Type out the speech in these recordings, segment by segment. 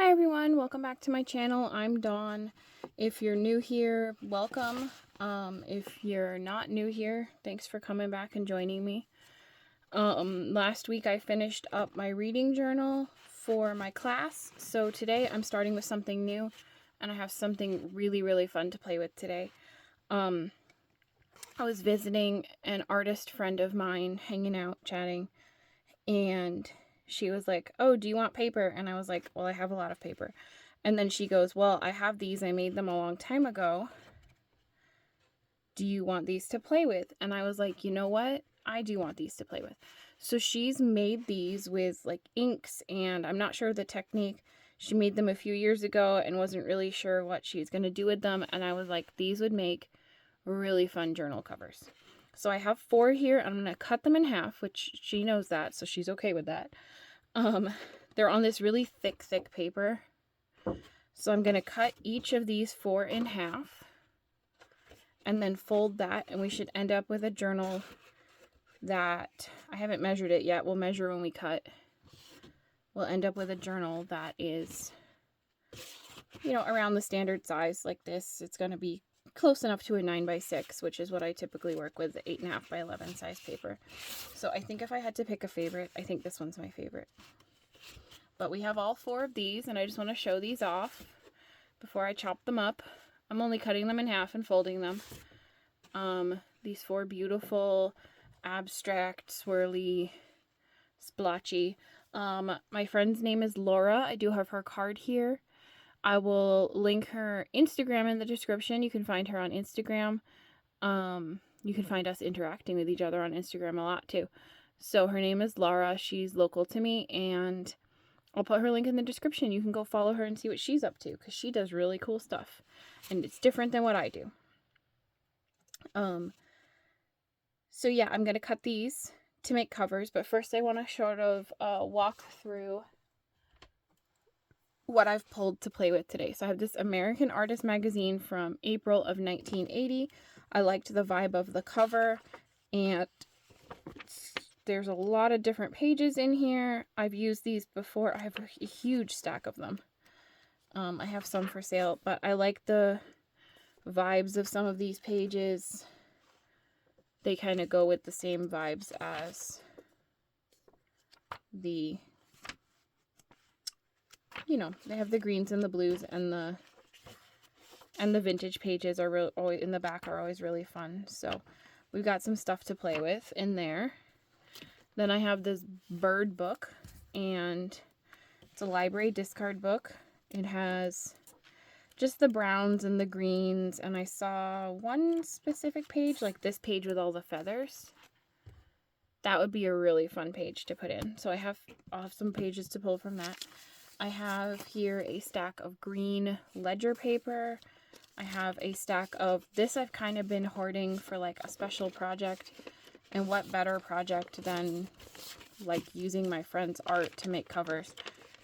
Hi everyone, welcome back to my channel. I'm Dawn. If you're new here, welcome. If you're not new here, thanks for coming back and joining me. Last week I finished up my reading journal for my class, so today I'm starting with something new, and I have something really fun to play with today. I was visiting an artist friend of mine, hanging out, chatting, and she was like, "Oh, do you want paper?" And I was like, "Well, I have a lot of paper." And then she goes, "Well, I have these. I made them a long time ago. Do you want these to play with?" And I was like, "You know what? I do want these to play with." So she's made these with like inks, and I'm not sure of the technique. She made them a few years ago and wasn't really sure what she's going to do with them. And I was like, these would make really fun journal covers. So I have 4 here. I'm going to cut them in half, which she knows that, so she's okay with that. They're on this really thick paper. So I'm going to cut each of these 4 in half and then fold that, and we should end up with a journal that, I haven't measured it yet, we'll measure when we cut. We'll end up with a journal that is, you know, around the standard size like this. It's going to be close enough to a 9x6, which is what I typically work with, the 8.5 by 11 size paper. So I think if I had to pick a favorite, I think this one's my favorite. But we have all 4 of these, and I just want to show these off before I chop them up. I'm only cutting them in half and folding them. These 4 beautiful, abstract, swirly, splotchy. My friend's name is Laura. I do have her card here. I will link her Instagram in the description. You can find her on Instagram. You can find us interacting with each other on Instagram a lot too. So her name is Laura. She's local to me, and I'll put her link in the description. You can go follow her and see what she's up to, because she does really cool stuff. And it's different than what I do. So yeah, I'm going to cut these to make covers. But first I want to sort of walk through what I've pulled to play with today. So I have this American Artist magazine from April of 1980. I liked the vibe of the cover, and there's a lot of different pages in here. I've used these before. I have a huge stack of them. I have some for sale, but I like the vibes of some of these pages. They kind of go with the same vibes as the, you know, they have the greens and the blues, and the vintage pages are always in the back, are always really fun. So we've got some stuff to play with in there. Then I have this bird book, and it's a library discard book. It has just the browns and the greens, and I saw one specific page, like this page with all the feathers. That would be a really fun page to put in. So I'll have some pages to pull from that. I have here a stack of green ledger paper. I have a stack of this. I've kind of been hoarding for like a special project, and what better project than like using my friend's art to make covers.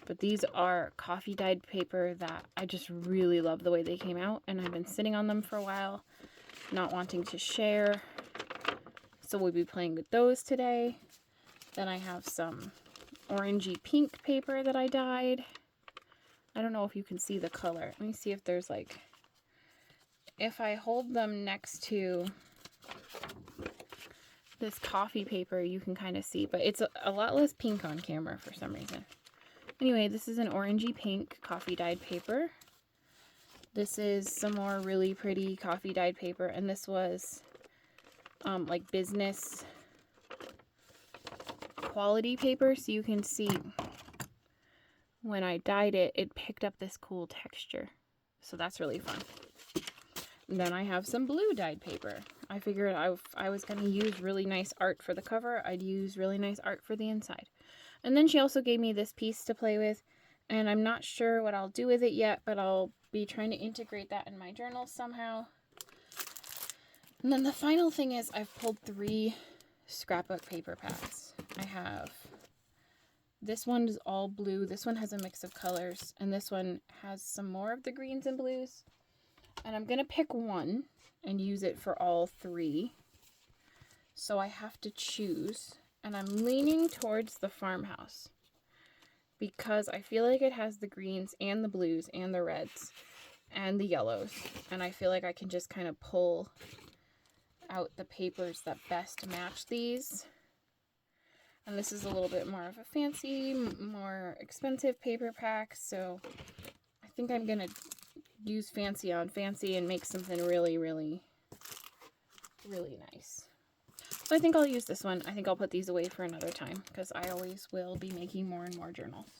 But these are coffee dyed paper that I just really love the way they came out, and I've been sitting on them for a while, not wanting to share. So we'll be playing with those today. Then I have some orangey pink paper that I dyed. I don't know if you can see the color. Let me see if there's like, if I hold them next to this coffee paper, you can kind of see, but it's a lot less pink on camera for some reason. Anyway, this is an orangey pink coffee dyed paper. This is some more really pretty coffee dyed paper, and this was like business quality paper, so you can see when I dyed it, it picked up this cool texture. So that's really fun. And then I have some blue dyed paper. I figured I was going to use really nice art for the cover, I'd use really nice art for the inside. And then she also gave me this piece to play with, and I'm not sure what I'll do with it yet, but I'll be trying to integrate that in my journal somehow. And then the final thing is I've pulled 3 scrapbook paper packs. I have, this one is all blue, this one has a mix of colors, and this one has some more of the greens and blues. And I'm going to pick one and use it for all 3. So I have to choose, and I'm leaning towards the farmhouse. because I feel like it has the greens and the blues and the reds and the yellows, and I feel like I can just kind of pull out the papers that best match these. And this is a little bit more of a fancy, more expensive paper pack, so I think I'm gonna use fancy on fancy and make something really, really, really nice. So I think I'll use this one. I think I'll put these away for another time because I always will be making more and more journals.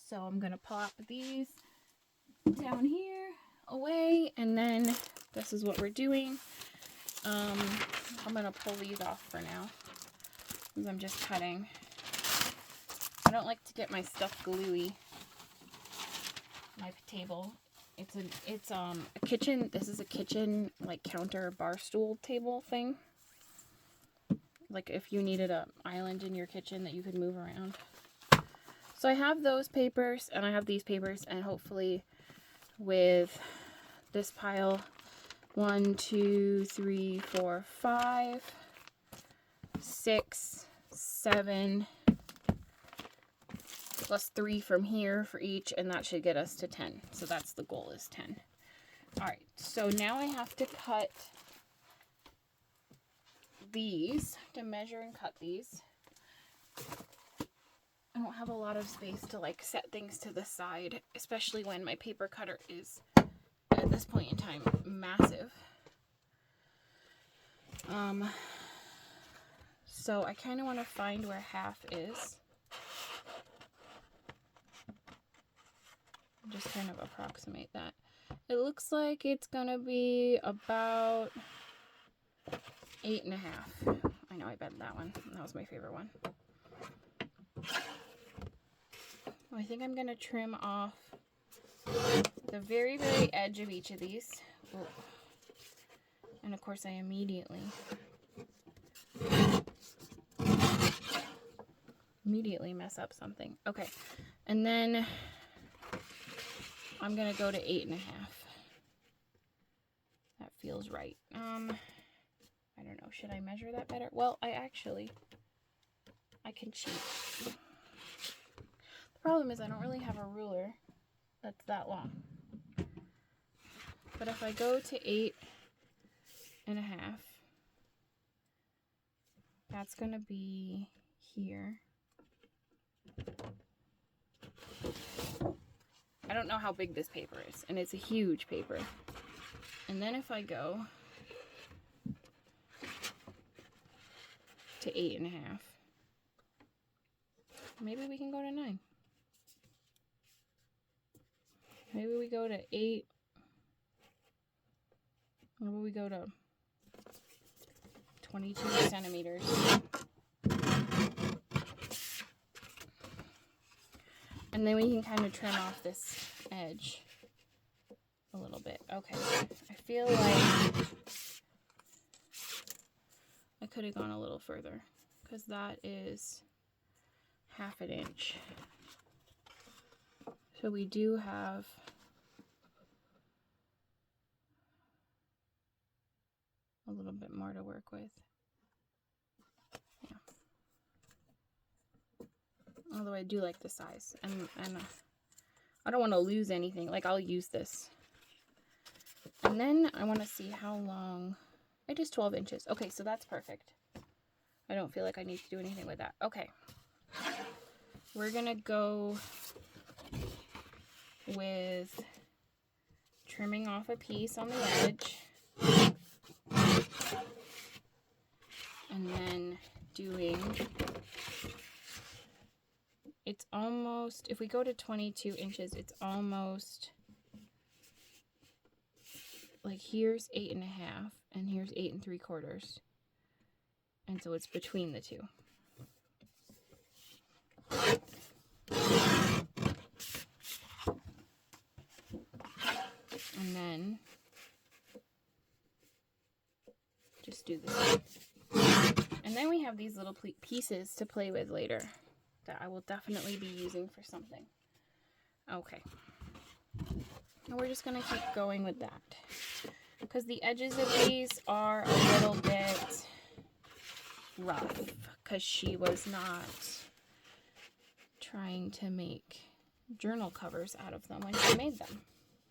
So I'm going to pop these down here away, and then this is what we're doing. I'm going to pull these off for now because I'm just cutting. I don't like to get my stuff gluey. My table. It's a kitchen. This is a kitchen like counter bar stool table thing. Like if you needed an island in your kitchen that you could move around. So I have those papers and I have these papers, and hopefully with this pile 1, 2, 3, 4, 5, 6, 7 plus 3 from here for each, and that should get us to 10. So that's the goal, is 10. All right, so now I have to cut these, to measure and cut these. I don't have a lot of space to like set things to the side, especially when my paper cutter is at this point in time massive. So I kind of want to find where half is. Just kind of approximate that. It looks like it's gonna be about 8.5. I know I bet that one. That was my favorite one. I think I'm gonna trim off the very, very edge of each of these. Oh. And of course I immediately mess up something. Okay, and then I'm gonna go to 8.5. That feels right. I don't know, should I measure that better? Well, I can cheat. The problem is I don't really have a ruler that's that long. But if I go to 8.5, that's gonna be here. I don't know how big this paper is, and it's a huge paper. And then if I go to 8.5, maybe we can go to 9. Maybe we go to 8. Maybe we go to 22 centimeters. And then we can kind of trim off this edge a little bit. Okay, I feel like I could have gone a little further because that is 1/2 inch. So we do have a little bit more to work with. Yeah. Although I do like the size, and I don't want to lose anything. Like, I'll use this. And then I want to see how long. It is 12 inches. Okay, so that's perfect. I don't feel like I need to do anything with that. Okay. We're going to go with trimming off a piece on the edge. And then doing, it's almost, if we go to 22 inches, it's almost, like here's 8.5 and here's 8 3/4. And so it's between the two. And then just do this. And then we have these little pieces to play with later that I will definitely be using for something. Okay. And we're just going to keep going with that. Because the edges of these are a little bit rough. Because she was not trying to make journal covers out of them when she made them.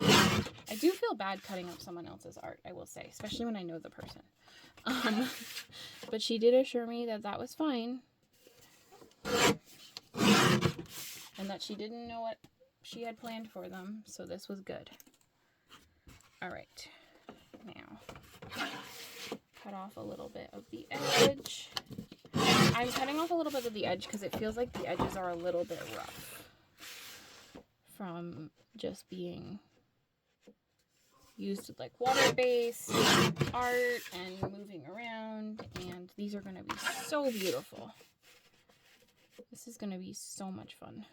I do feel bad cutting up someone else's art, I will say, especially when I know the person. But she did assure me that that was fine. And that she didn't know what she had planned for them, so this was good. Alright, now, cut off a little bit of the edge. I'm cutting off a little bit of the edge because it feels like the edges are a little bit rough from just being used with like water-based art and moving around, and these are going to be so beautiful. This is going to be so much fun.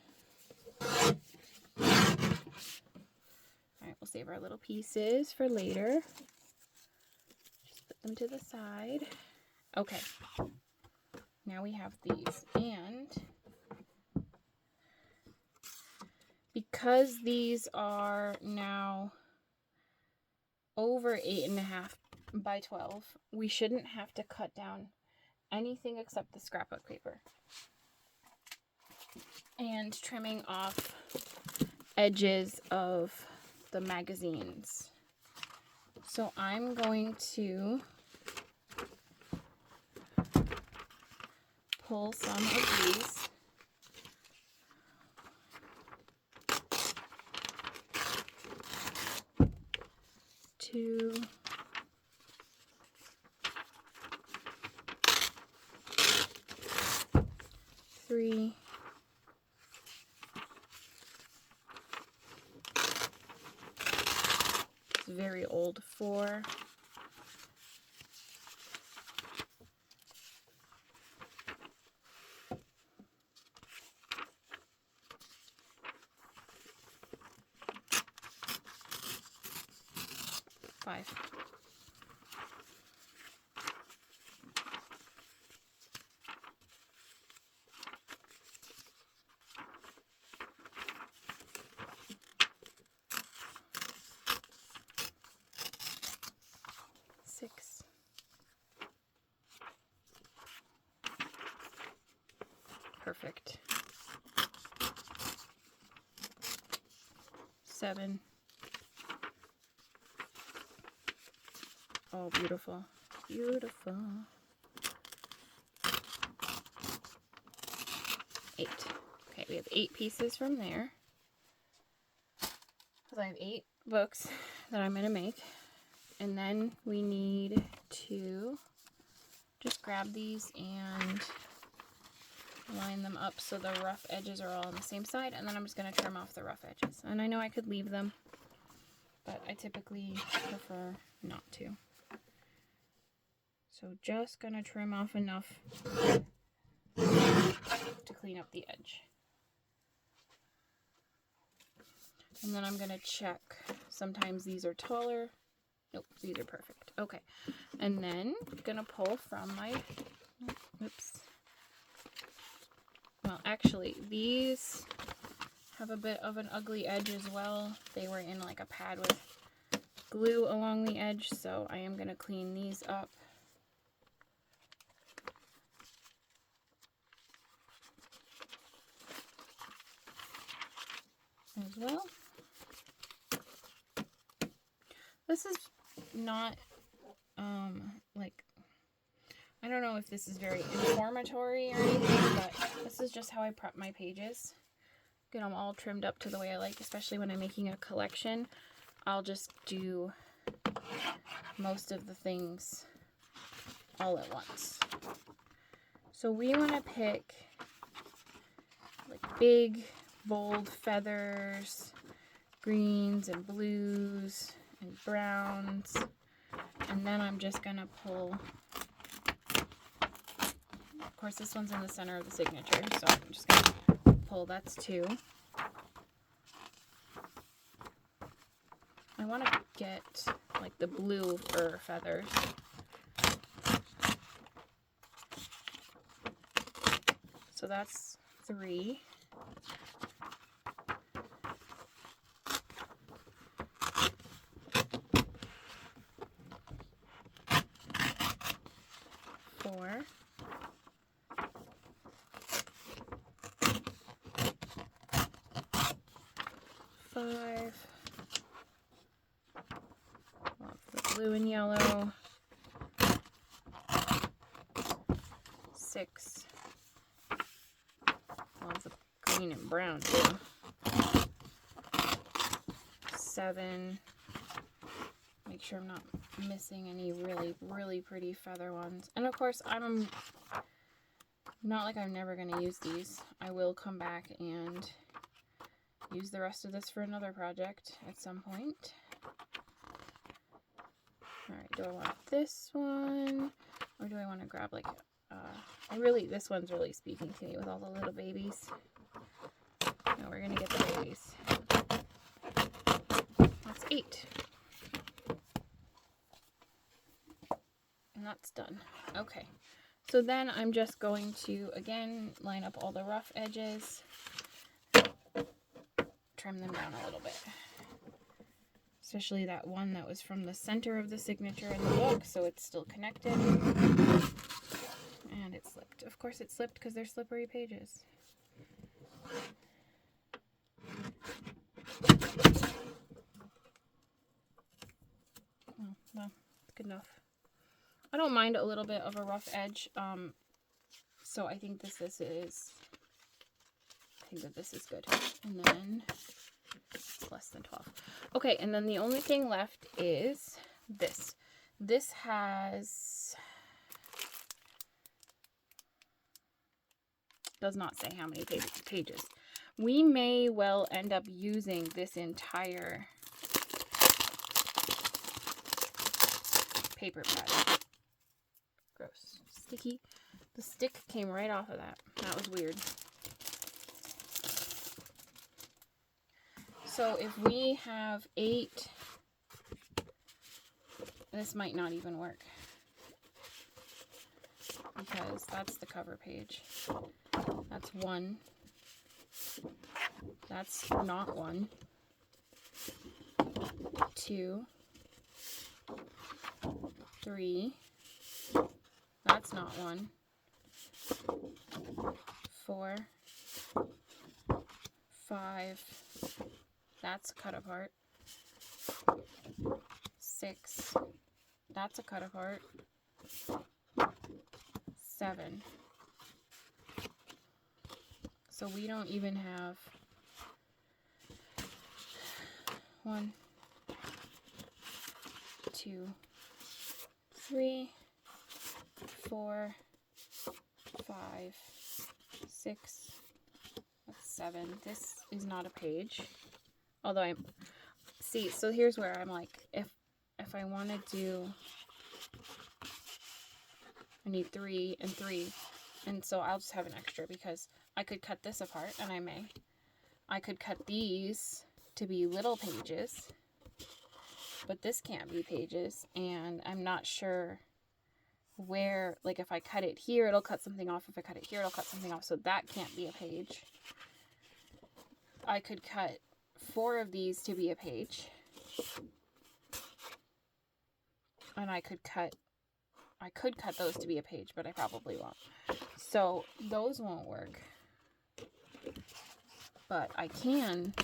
Alright, we'll save our little pieces for later. Just put them to the side. Okay, now we have these, and because these are now over 8.5 by 12, we shouldn't have to cut down anything except the scrapbook paper. And trimming off edges of the magazines. So I'm going to pull some of these. Two. Three. It's very old. 4. 5. 6. 7. Oh, beautiful. Beautiful. 8. Okay, we have 8 pieces from there. Because I have 8 books that I'm going to make. And then we need to just grab these and line them up so the rough edges are all on the same side. And then I'm just going to trim off the rough edges. And I know I could leave them, but I typically prefer not to. So just going to trim off enough to clean up the edge. And then I'm going to check. Sometimes these are taller. Nope, these are perfect. Okay. And then I'm going to pull from my, oops. Well, actually, these have a bit of an ugly edge as well. They were in like a pad with glue along the edge, so I am going to clean these up. As well. This is not, like, I don't know if this is very informatory or anything, but this is just how I prep my pages. Get them all trimmed up to the way I like, especially when I'm making a collection. I'll just do most of the things all at once. So we want to pick, like, big, bold feathers, greens and blues and browns, and then I'm just gonna pull, of course this one's in the center of the signature, so I'm just gonna pull, that's 2. I want to get like the blue fur feathers. So that's 3. 4. 5. Love the blue and yellow. 6. Love the green and brown too. 7. Make sure I'm not missing any really pretty feather ones. And of course, I'm not like I'm never going to use these. I will come back and use the rest of this for another project at some point. Alright, do I want this one? Or do I want to grab like, this one's really speaking to me with all the little babies. No, we're going to get the babies. That's 8. And that's done. Okay. So then I'm just going to, again, line up all the rough edges. Trim them down a little bit. Especially that one that was from the center of the signature in the book, so it's still connected. And it slipped. Of course it slipped because they're slippery pages. Oh, well, it's good enough. I don't mind a little bit of a rough edge, so I think that this is good. And then less than 12. Okay, and then the only thing left is this. This does not say how many pages. We may well end up using this entire paper pad. Gross. Sticky. The stick came right off of that. That was weird. So if we have 8, this might not even work. Because that's the cover page. That's 1. That's not 1. 2. 3. That's not 1. 4. 5. That's a cut apart. 6. That's a cut apart. 7. So we don't even have 1, 2, 3, 4, 5, 6, that's 7. This is not a page. Although so here's where I'm like, if I want to do, I need 3 and 3. And so I'll just have an extra because I could cut this apart, and I could cut these to be little pages, but this can't be pages, and I'm not sure where, like if I cut it here, it'll cut something off. If I cut it here, it'll cut something off, so that can't be a page. I could cut 4 of these to be a page, and I could cut those to be a page, but I probably won't. So those won't work. But I can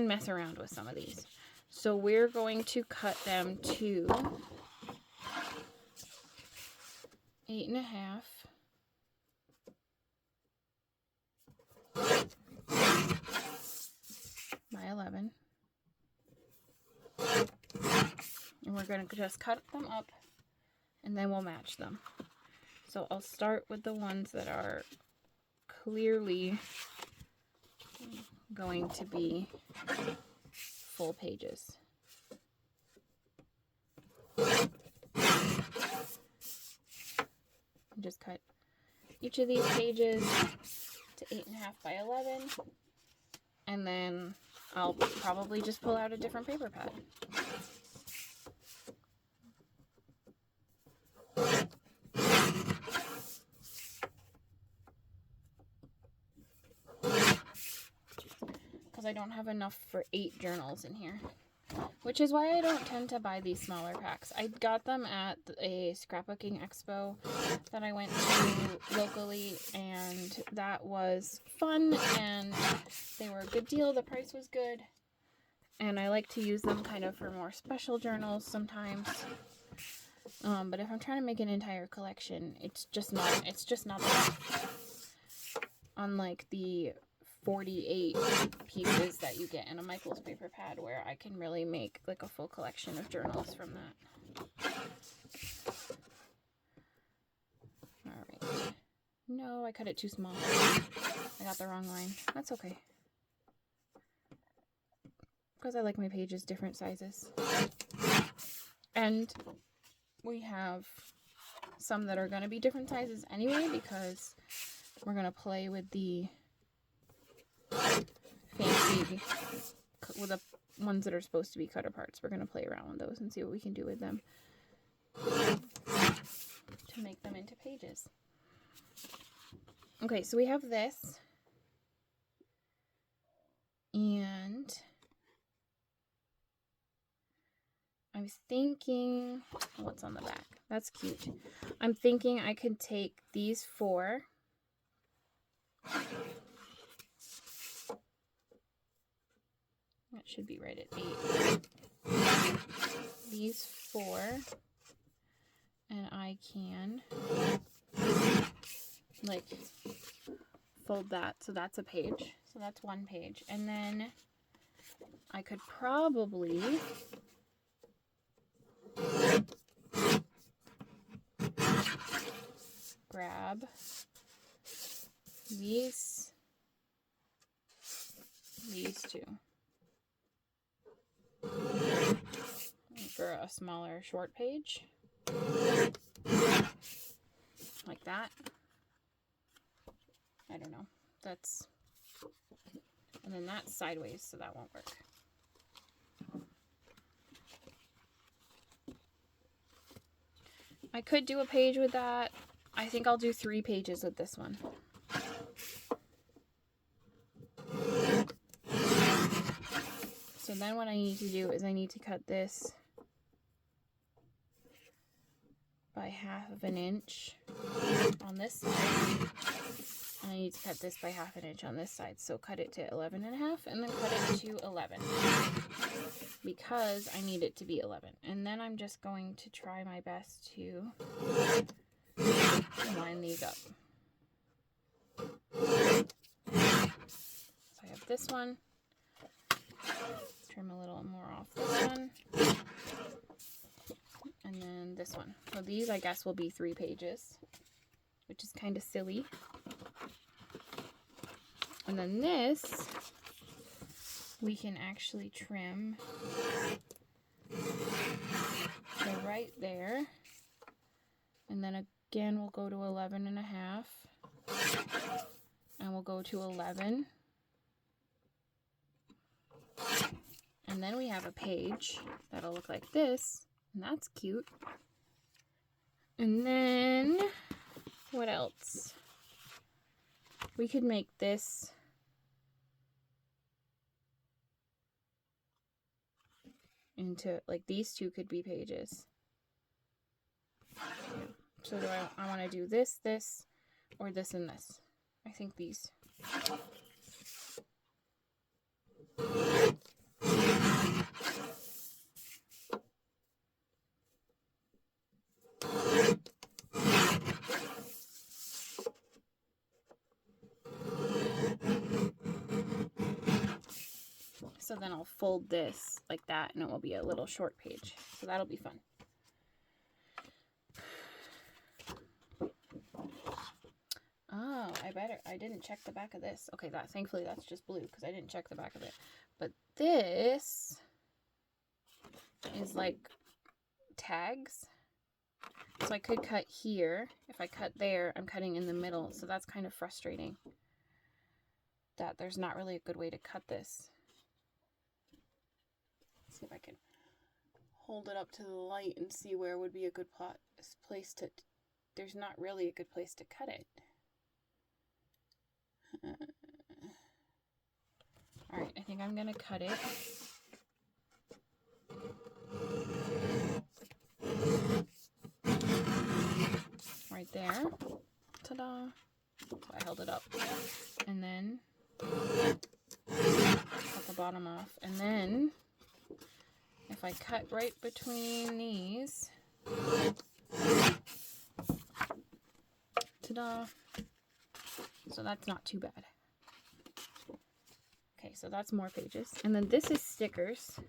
mess around with some of these. So we're going to cut them to 8.5 by 11. And we're going to just cut them up, and then we'll match them. So I'll start with the ones that are clearly going to be full pages. Just cut each of these pages to 8.5 by 11, and then I'll probably just pull out a different paper pad. Because I don't have enough for 8 journals in here, which is why I don't tend to buy these smaller packs. I got them at a scrapbooking expo that I went to locally, and that was fun, and they were a good deal. The price was good. and I like to use them kind of for more special journals sometimes. But if I'm trying to make an entire collection, it's just not enough. Unlike the 48 pieces that you get in a Michaels paper pad, where I can really make like a full collection of journals from that. Alright. No, I cut it too small. I got the wrong line. That's okay. Because I like my pages different sizes. And we have some that are going to be different sizes anyway, because we're going to play with the fancy, with the ones that are supposed to be cut aparts. We're going to play around with those and see what we can do with them to make them into pages. Okay, so we have this, and I was thinking, what's on the back? That's cute. I'm thinking I could take these 4. That should be right at 8. These 4, and I can like fold that, so that's a page. So that's 1 page. And then I could probably grab these 2 for a smaller short page, like that. I don't know. That's, and then that's sideways, so that won't work. I could do a page with that. I think I'll do 3 pages with this one. So then what I need to do is I need to cut this by 1/2 inch on this side. And I need to cut this by 1/2 inch on this side. So cut it to 11.5 and then cut it to 11. Because I need it to be 11. And then I'm just going to try my best to line these up. So I have this one. Trim a little more off this one. And then this one. So these, I guess, will be 3 pages, which is kind of silly. And then this, we can actually trim the right there. And then again, we'll go to 11.5. And we'll go to 11. And then we have a page that'll look like this. And that's cute. And then, what else? We could make this into, like, these 2 could be pages. So do I want to do this, or this and this? I think these. So then I'll fold this like that, and it will be a little short page. So that'll be fun. Oh, I didn't check the back of this. Okay, thankfully that's just blue because I didn't check the back of it. But this is like tags. So I could cut here. If I cut there, I'm cutting in the middle. So that's kind of frustrating that there's not really a good way to cut this. Let's see if I can hold it up to the light and see where would be a good place to... There's not really a good place to cut it. Alright, I think I'm going to cut it. Right there. Ta-da! So I held it up. And then cut the bottom off. And then if I cut right between these, ta-da, so that's not too bad. Okay, so that's more pages. And then this is stickers.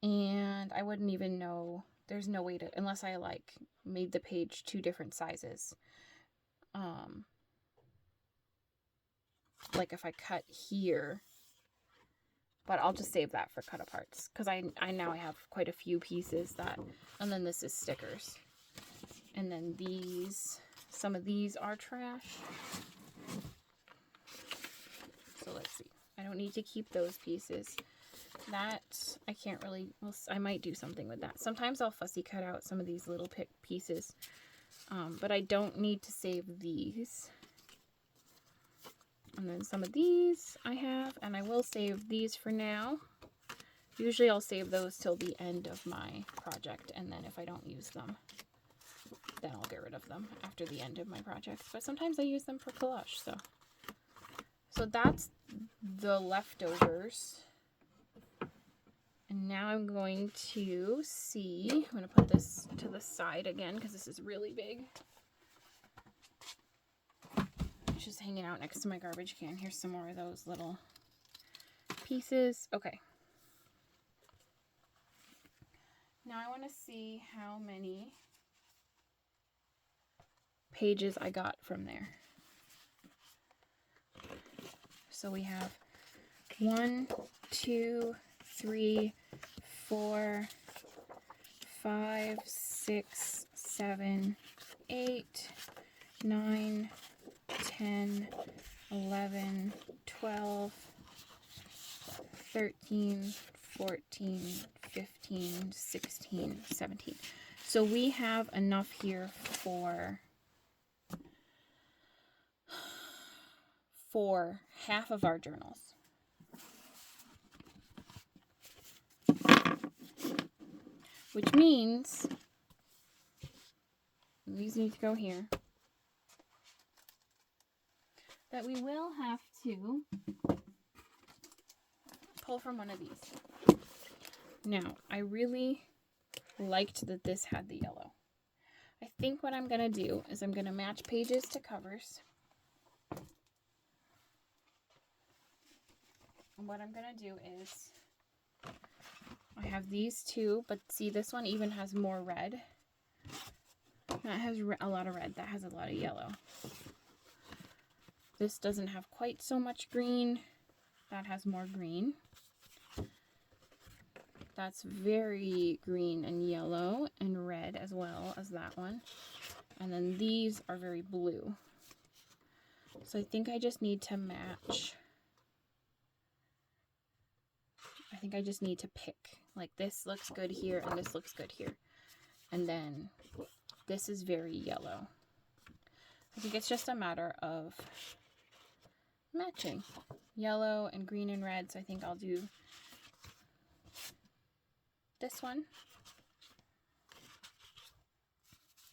And I wouldn't even know, there's no way to, unless I like made the page 2 different sizes. Like if I cut here, but I'll just save that for cut aparts because I now have quite a few pieces that, and then this is stickers. And then these, some of these are trash. So let's see. I don't need to keep those pieces. That, I can't really, well, I might do something with that. Sometimes I'll fussy cut out some of these little pieces, but I don't need to save these. And then some of these I have, and I will save these for now. Usually I'll save those till the end of my project, and then if I don't use them, then I'll get rid of them after the end of my project. But sometimes I use them for collage, so that's the leftovers. And now I'm going to see, I'm going to put this to the side again because this is really big. It's just hanging out next to my garbage can. Here's some more of those little pieces. Okay. Now I want to see how many pages I got from there. So we have 1, 2, 3, 4, 5, 6, 7, 8, 9, 10, 11, 12, 13, 14, 15, 16, 17. So we have enough here for half of our journals. Which means these need to go here. That we will have to pull from one of these. Now, I really liked that this had the yellow. I think what I'm going to do is I'm going to match pages to covers. And what I'm going to do is I have these two, but see this one even has more red. That has a lot of red. That has a lot of yellow. This doesn't have quite so much green. That has more green. That's very green and yellow and red as well as that one. And then these are very blue. So I think I just need to match. I think I just need to pick. Like this looks good here and this looks good here. And then this is very yellow. I think it's just a matter of matching yellow and green and red. So I think I'll do this one.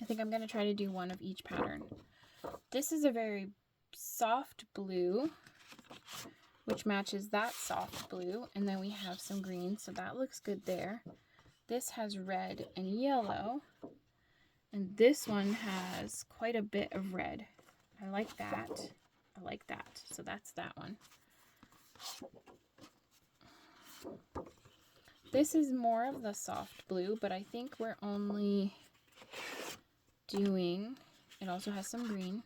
I think I'm going to try to do one of each pattern. This is a very soft blue, which matches that soft blue. And then we have some green, so that looks good there. This has red and yellow. And this one has quite a bit of red. I like that. I like that. So that's that one. This is more of the soft blue, but I think we're only doing, it also has some green.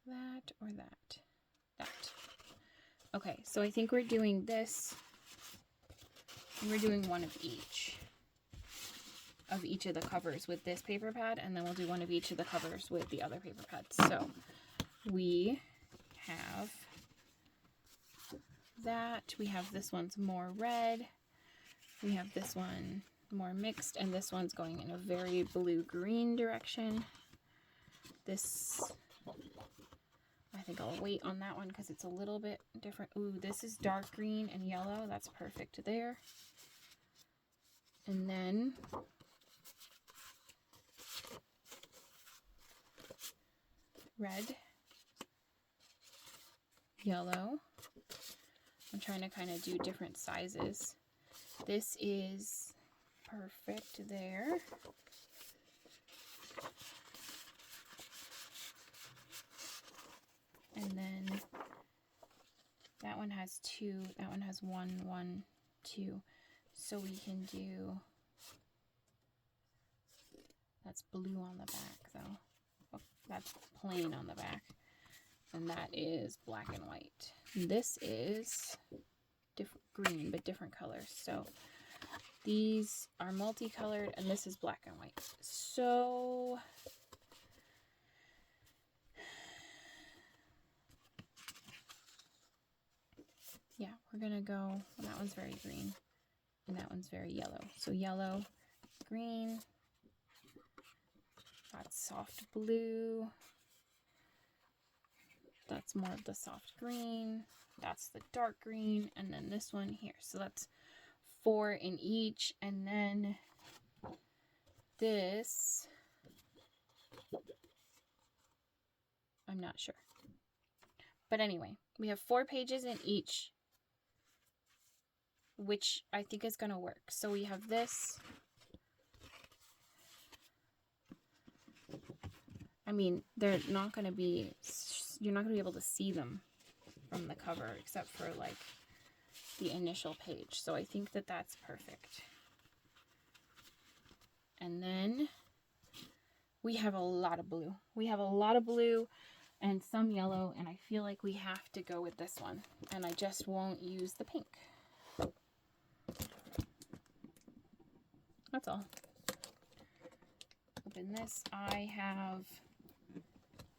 That or that. That. Okay, so I think we're doing this. We're doing one of each of the covers with this paper pad, and then we'll do one of each of the covers with the other paper pads. So we have that. We have this one's more red. We have this one more mixed, and this one's going in a very blue-green direction. This, I think I'll wait on that one because it's a little bit different. Ooh, this is dark green and yellow. That's perfect there. And then red, yellow, I'm trying to kind of do different sizes. This is perfect there. And then that one has 2, that one has 1, 1, 2. So we can do, that's blue on the back though. Oh, that's plain on the back. And that is black and white. This is different green, but different colors. So these are multicolored and this is black and white. So yeah, we're gonna go, well, that one's very green and that one's very yellow. So yellow, green, that's soft blue, that's more of the soft green, that's the dark green, and then this one here. So that's 4 in each, and then this, I'm not sure. But anyway, we have 4 pages in each, which I think is going to work. So we have this. I mean, they're not going to be, you're not going to be able to see them from the cover except for like the initial page. So I think that that's perfect. And then we have a lot of blue. We have a lot of blue and some yellow, and I feel like we have to go with this one. And I just won't use the pink. That's all. Open this. I have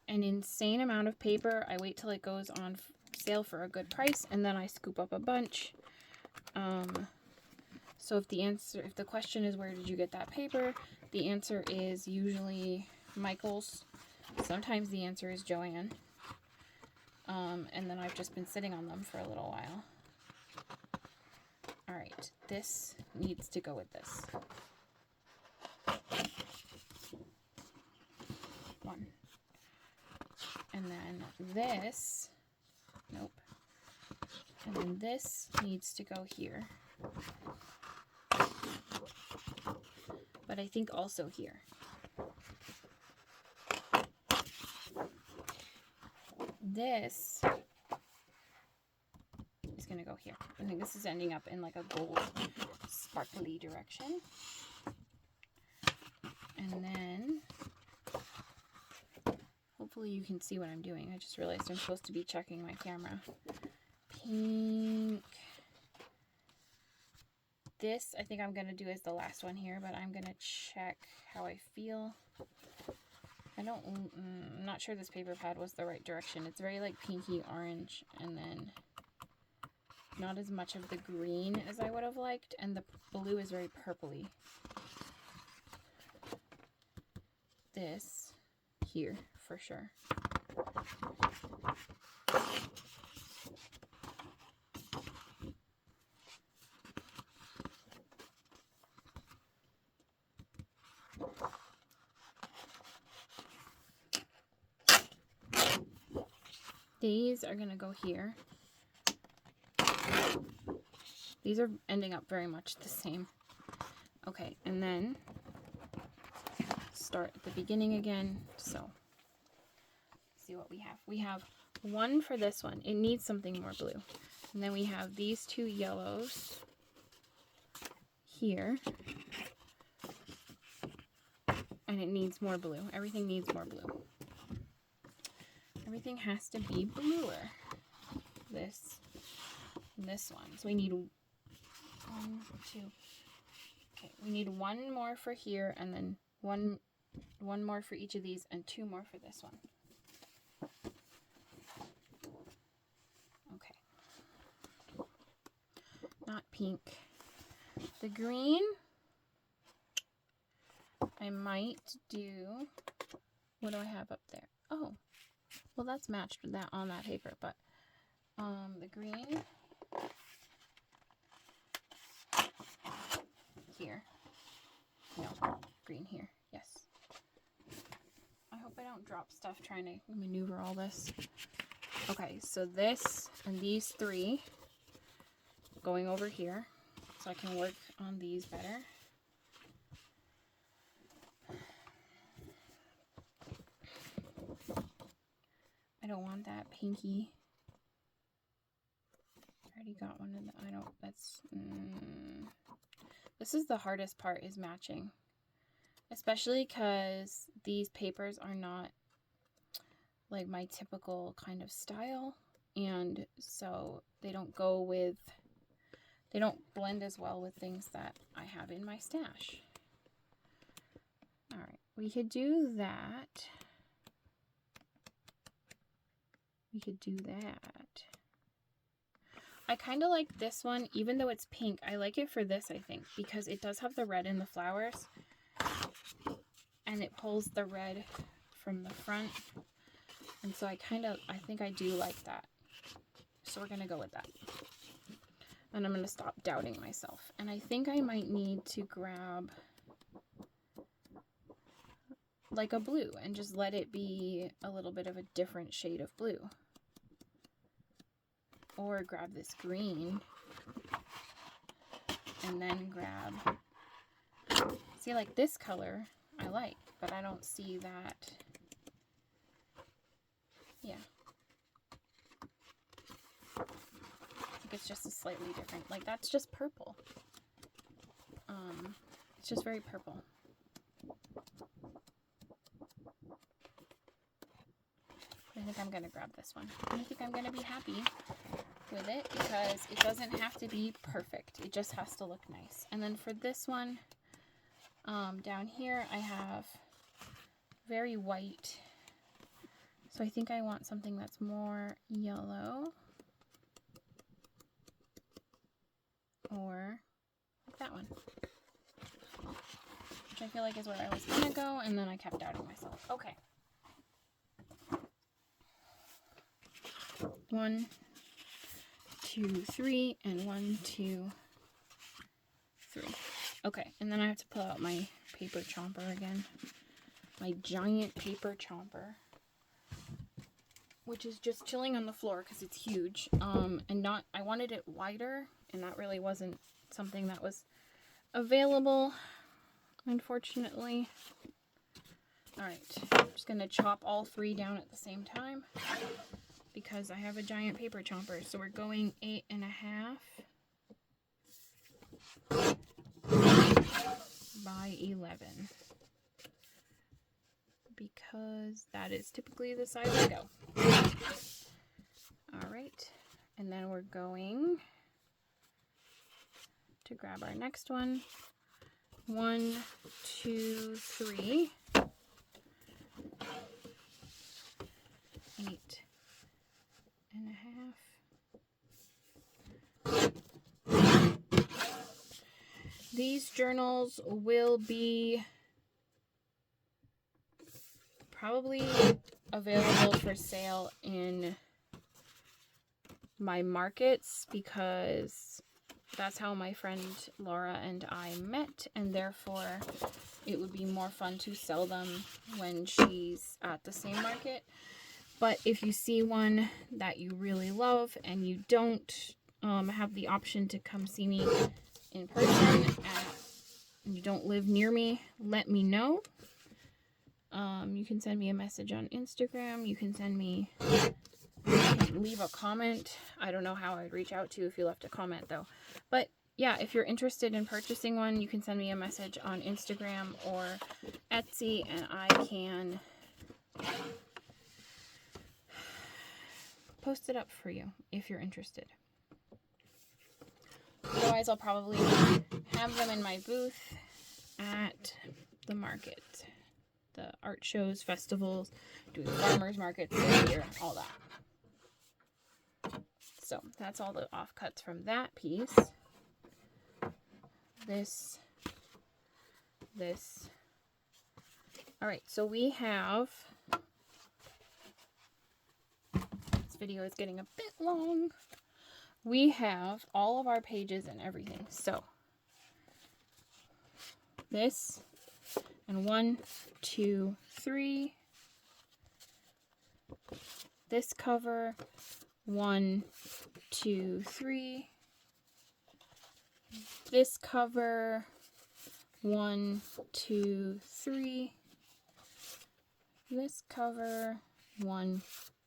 an insane amount of paper. I wait till it goes on sale for a good price, and then I scoop up a bunch. So if the question is where did you get that paper, the answer is usually Michael's. Sometimes the answer is Joann. And then I've just been sitting on them for a little while. All right, this needs to go with this. 1. And then this, nope. And then this needs to go here. But I think also here. This is going to go here. I think this is ending up in like a gold sparkly direction. And then hopefully you can see what I'm doing. I just realized I'm supposed to be checking my camera. Pink. This I think I'm going to do as the last one here, but I'm going to check how I feel. I'm not sure this paper pad was the right direction. It's very like pinky orange, and then not as much of the green as I would have liked, and the blue is very purpley. This here for sure. These are going to go here. These are ending up very much the same. Okay, and then start at the beginning again. So, see what we have. We have 1 for this one. It needs something more blue. And then we have these 2 yellows here. And it needs more blue. Everything needs more blue. Everything has to be bluer. This and this one. So we need 1, 2. Okay, we need 1 more for here, and then one more for each of these, and 2 more for this one. Okay. Not pink. The green, I might do, what do I have up there? Oh, well that's matched with that on that paper, but the green here. No, green here. Yes. I hope I don't drop stuff trying to maneuver all this. Okay, so this and these 3 going over here so I can work on these better. I don't want that pinky. I already got one of the, I don't, that's, this is the hardest part, is matching. Especially because these papers are not like my typical kind of style. And so they don't go with, they don't blend as well with things that I have in my stash. All right, we could do that. We could do that. I kind of like this one, even though it's pink. I like it for this, I think, because it does have the red in the flowers. And it pulls the red from the front. And so I think I do like that. So we're going to go with that. And I'm going to stop doubting myself. And I think I might need to grab like a blue and just let it be a little bit of a different shade of blue. Or grab this green and then grab, see, like this color I like, but I don't see that. Yeah. I think it's just a slightly different, like that's just purple. It's just very purple. I think I'm going to grab this one. I think I'm going to be happy with it because it doesn't have to be perfect. It just has to look nice. And then for this one, down here I have very white. So I think I want something that's more yellow. Or like that one. Which I feel like is where I was going to go, and then I kept doubting myself. Okay. 1, 2, 3, and 1, 2, 3. Okay, and then I have to pull out my paper chomper again. My giant paper chomper. Which is just chilling on the floor because it's huge. And I wanted it wider, and that really wasn't something that was available, unfortunately. Alright, I'm just going to chop all 3 down at the same time because I have a giant paper chomper. So we're going 8.5 by 11 because that is typically the size I go. Alright, and then we're going to grab our next one. 1, 2, 3. 8.5. These journals will be probably available for sale in my markets because that's how my friend Laura and I met, and therefore it would be more fun to sell them when she's at the same market. But if you see one that you really love and you don't have the option to come see me in person and you don't live near me, let me know. You can send me a message on Instagram. You can leave a comment. I don't know how I'd reach out to you if you left a comment though. But yeah, if you're interested in purchasing one, you can send me a message on Instagram or Etsy and I can post it up for you if you're interested. Otherwise, I'll probably have them in my booth at the market. The art shows, festivals, doing farmers markets this year, all that. So that's all the offcuts from that piece. This. All right, so we have, this video is getting a bit long. We have all of our pages and everything. So this and 1, 2, 3. This cover, 1, 2, 3. this cover, 1, 2, 3. This cover, 1,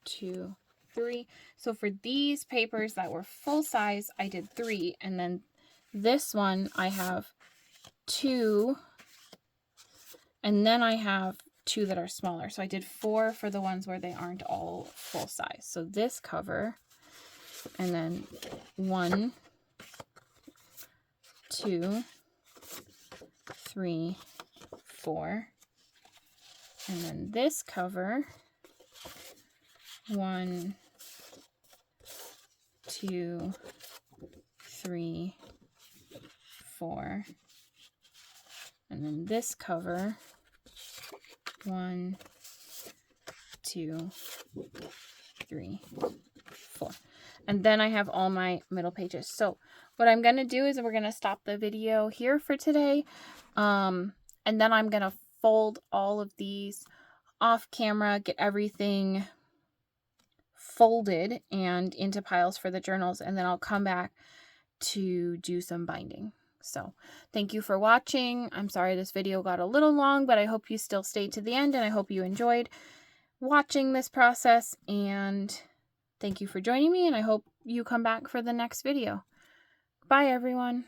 2, 3. So for these papers that were full size, I did 3, and then this one I have 2, and then I have 2 that are smaller. So I did 4 for the ones where they aren't all full size. So this cover, and then 1, 2, 3, 4, and then this cover, 1, 2, 3, 4, and then this cover, 1, 2, 3, 4. And then I have all my middle pages. So what I'm going to do is we're going to stop the video here for today. And then I'm going to fold all of these off camera, get everything folded and into piles for the journals, and then I'll come back to do some binding. So thank you for watching. I'm sorry this video got a little long, but I hope you still stayed to the end, and I hope you enjoyed watching this process, and thank you for joining me, and I hope you come back for the next video. Bye, everyone.